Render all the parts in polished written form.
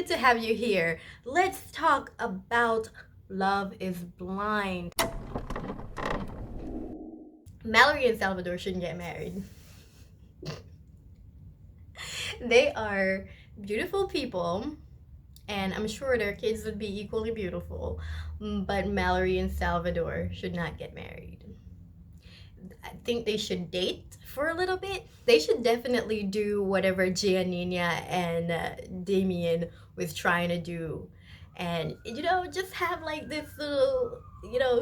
good to have you here. Let's talk about Love is Blind. Mallory and Salvador shouldn't get married. They are beautiful people, and I'm sure their kids would be equally beautiful, but Mallory and Salvador should not get married. I think they should date for a little bit. They should definitely do whatever Giannina and Damien was trying to do. And, just have like this little,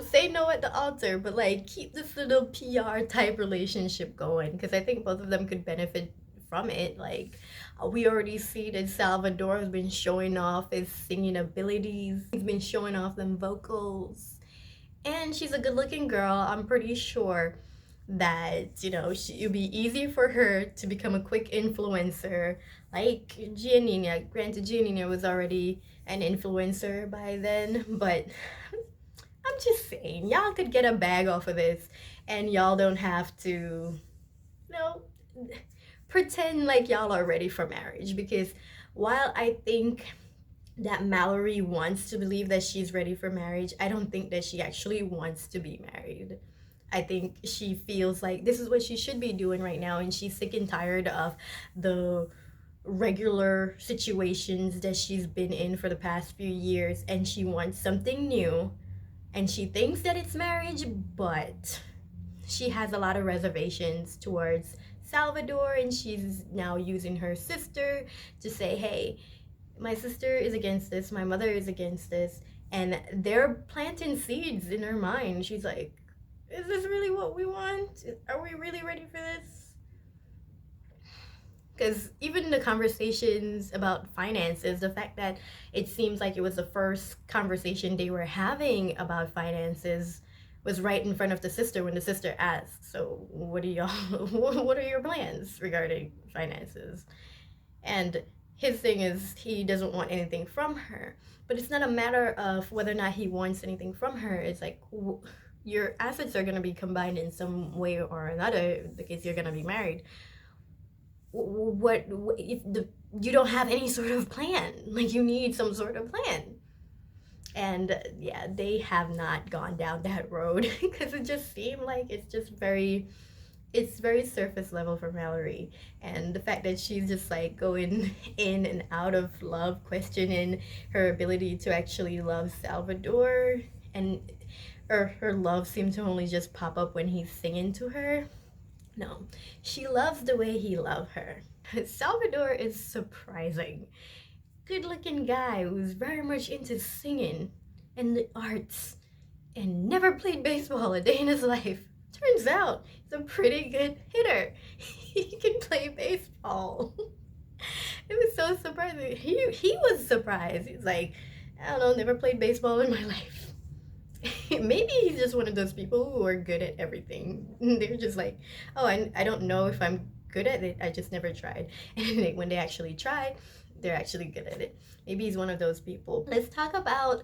say no at the altar, but like keep this little PR type relationship going. Because I think both of them could benefit from it. Like, we already see that Salvador has been showing off his singing abilities, he's been showing off them vocals. And she's a good looking girl. I'm pretty sure that it'll be easy for her to become a quick influencer like Giannina. Granted, Giannina was already an influencer by then, but I'm just saying, y'all could get a bag off of this, and y'all don't have to pretend like y'all are ready for marriage. Because while I think that Mallory wants to believe that she's ready for marriage, I don't think that she actually wants to be married. I think she feels like this is what she should be doing right now, and she's sick and tired of the regular situations that she's been in for the past few years, and she wants something new. And she thinks that it's marriage, but she has a lot of reservations towards Salvador, and she's now using her sister to say, hey, my sister is against this, my mother is against this, and they're planting seeds in her mind. She's like, is this really what we want? Are we really ready for this? Because even the conversations about finances, the fact that it seems like it was the first conversation they were having about finances was right in front of the sister when the sister asked, so what are y'all, what are your plans regarding finances? And his thing is he doesn't want anything from her. But it's not a matter of whether or not he wants anything from her. It's like, your assets are going to be combined in some way or another because you're going to be married. What if you don't have any sort of plan? Like, you need some sort of plan. And yeah, they have not gone down that road because it just seemed like it's very surface level for Mallory. And the fact that she's just like going in and out of love, questioning her ability to actually love Salvador, and her love seemed to only just pop up when he's singing to her. No, she loves the way he loves her. Salvador is surprising. Good looking guy who's very much into singing and the arts and never played baseball a day in his life. Turns out he's a pretty good hitter. He can play baseball. It was so surprising. He was surprised. He's like, I don't know, never played baseball in my life. Maybe he's just one of those people who are good at everything. They're just like, oh, I don't know if I'm good at it. I just never tried. And when they actually try, they're actually good at it. Maybe he's one of those people. Let's talk about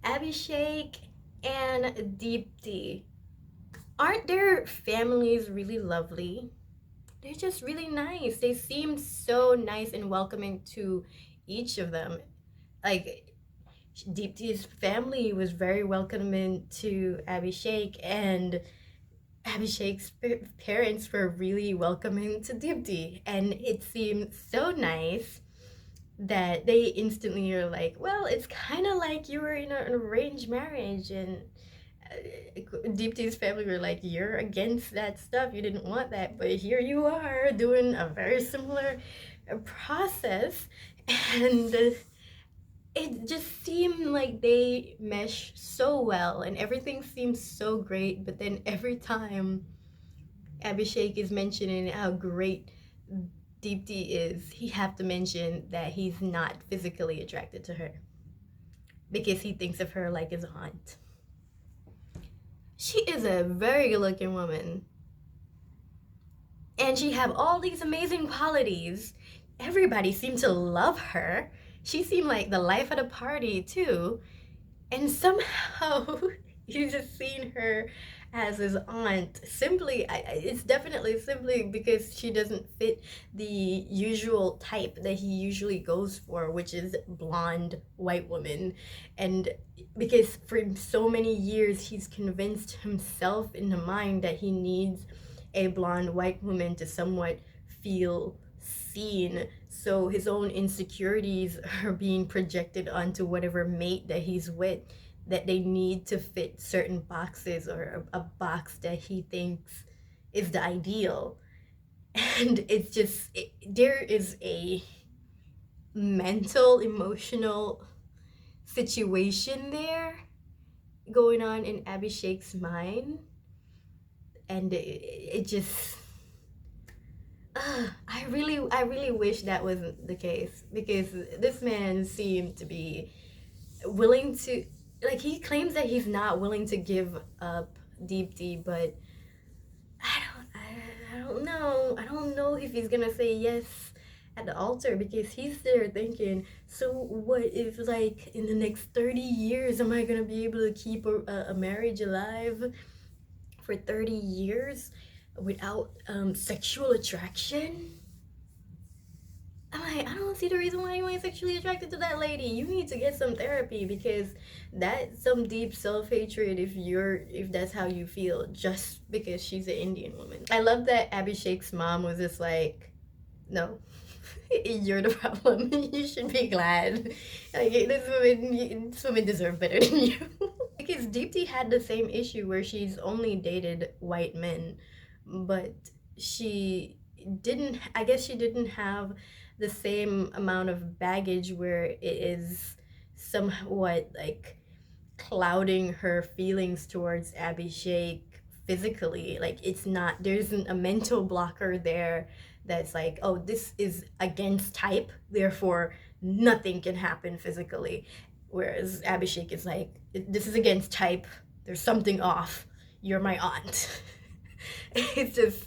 Abhishek and Deepti. Aren't their families really lovely? They're just really nice. They seem so nice and welcoming to each of them. Like, Deepti's family was very welcoming to Abhishek, and Abhishek's parents were really welcoming to Deepti. And it seemed so nice that they instantly are like, well, it's kind of like you were in an arranged marriage. And Deepti's family were like, you're against that stuff, you didn't want that, but here you are doing a very similar process. And it just seemed like they mesh so well and everything seems so great. But then every time Abhishek is mentioning how great Deepti is, he have to mention that he's not physically attracted to her because he thinks of her like his aunt. She is a very good looking woman, and she have all these amazing qualities. Everybody seemed to love her. She seemed like the life of the party too. And somehow you just seen her as his aunt. Simply, it's definitely simply because she doesn't fit the usual type that he usually goes for, which is blonde white woman. And because for so many years he's convinced himself in the mind that he needs a blonde white woman to somewhat feel seen. So his own insecurities are being projected onto whatever mate that he's with, that they need to fit certain boxes or a box that he thinks is the ideal. And it's just, there is a mental, emotional situation there going on in Abhishek's mind. And it just, I really wish that wasn't the case, because this man seemed to be willing to, like, he claims that he's not willing to give up Deepti, but I don't know if he's gonna say yes at the altar, because he's there thinking, so what if, like, in the next 30 years am I gonna be able to keep a marriage alive for 30 years without sexual attraction? I'm like, I don't see the reason why you ain't sexually attracted to that lady. You need to get some therapy, because that's some deep self-hatred if that's how you feel just because she's an Indian woman. I love that Abhishek's mom was just like, no, you're the problem. You should be glad. Like, this woman deserves better than you. Because Deepti had the same issue where she's only dated white men, but she didn't, I guess she didn't have the same amount of baggage where it is somewhat like clouding her feelings towards Abhishek physically. Like, it's not, there isn't a mental blocker there that's like, oh, this is against type, therefore nothing can happen physically. Whereas Abhishek is like, this is against type, there's something off, you're my aunt. It's just,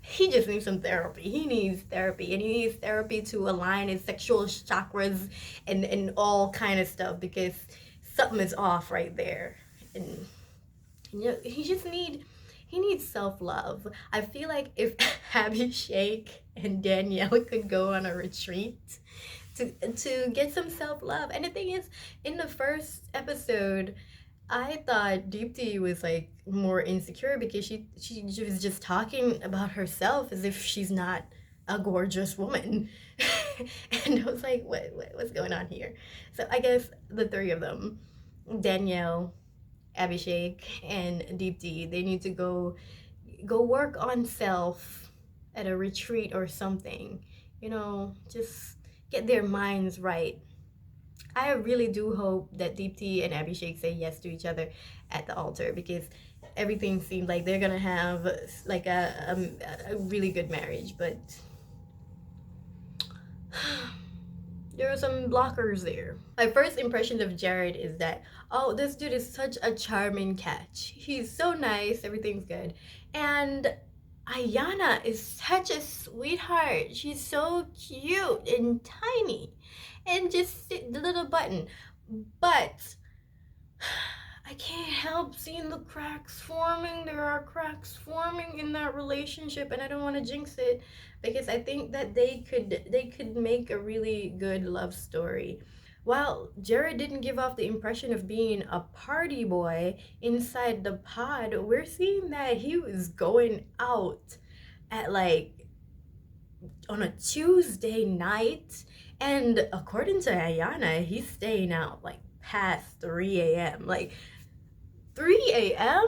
he just needs some therapy. He needs therapy, and he needs therapy to align his sexual chakras and all kind of stuff, because something is off right there. And you know, he needs self-love. I feel like if Abhishek and Danielle could go on a retreat to get some self-love. And the thing is, in the first episode, I thought Deepti was like more insecure because she was just talking about herself as if she's not a gorgeous woman. And I was like, what's going on here? So I guess the three of them, Danielle, Abhishek, and Deepti, they need to go work on self at a retreat or something. You know, just get their minds right. I really do hope that Deepti and Abhishek say yes to each other at the altar, because everything seems like they're gonna have like a really good marriage, but there are some blockers there. My first impression of Jarrette is that, oh, this dude is such a charming catch. He's so nice, everything's good. And Iyanna is such a sweetheart. She's so cute and tiny. And just the little button. But I can't help seeing the cracks forming. There are cracks forming in that relationship, and I don't want to jinx it, because I think that they could make a really good love story. While Jarrette didn't give off the impression of being a party boy inside the pod, we're seeing that he was going out at like on a Tuesday night, and according to Iyanna, he's staying out like past 3 a.m. Like, 3 a.m.?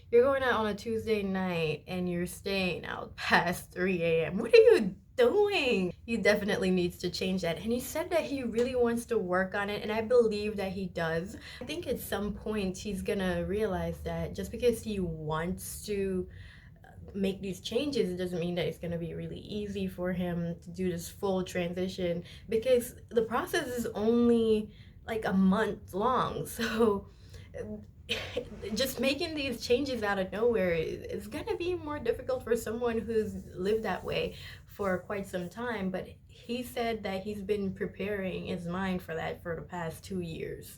You're going out on a Tuesday night and you're staying out past 3 a.m. What are you doing? He definitely needs to change that. And he said that he really wants to work on it, and I believe that he does. I think at some point he's gonna realize that just because he wants to make these changes, it doesn't mean that it's going to be really easy for him to do this full transition, because the process is only like a month long. So just making these changes out of nowhere is going to be more difficult for someone who's lived that way for quite some time. But he said that he's been preparing his mind for that for the past 2 years.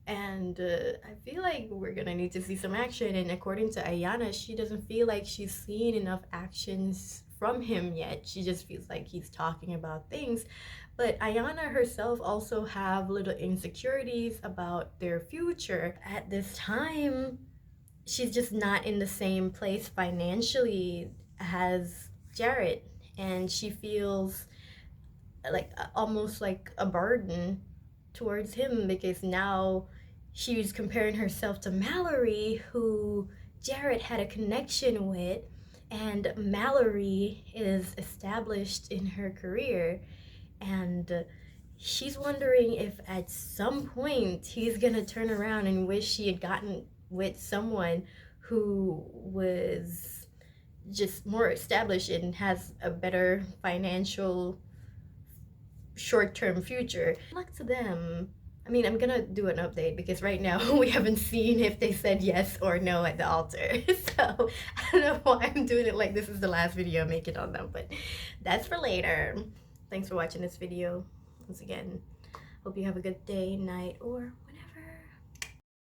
And I feel like we're gonna need to see some action. And according to Iyanna, she doesn't feel like she's seen enough actions from him yet. She just feels like he's talking about things. But Iyanna herself also have little insecurities about their future. At this time, she's just not in the same place financially as Jarrette, and she feels like almost like a burden towards him because now she's comparing herself to Mallory, who Jarrette had a connection with, and Mallory is established in her career, and she's wondering if at some point he's gonna turn around and wish she had gotten with someone who was just more established and has a better financial short-term future. Good luck to them. I mean, I'm gonna do an update because right now we haven't seen if they said yes or no at the altar. So I don't know why I'm doing it like this is the last video I make it on them, but that's for later. Thanks for watching this video. Once again, hope you have a good day, night, or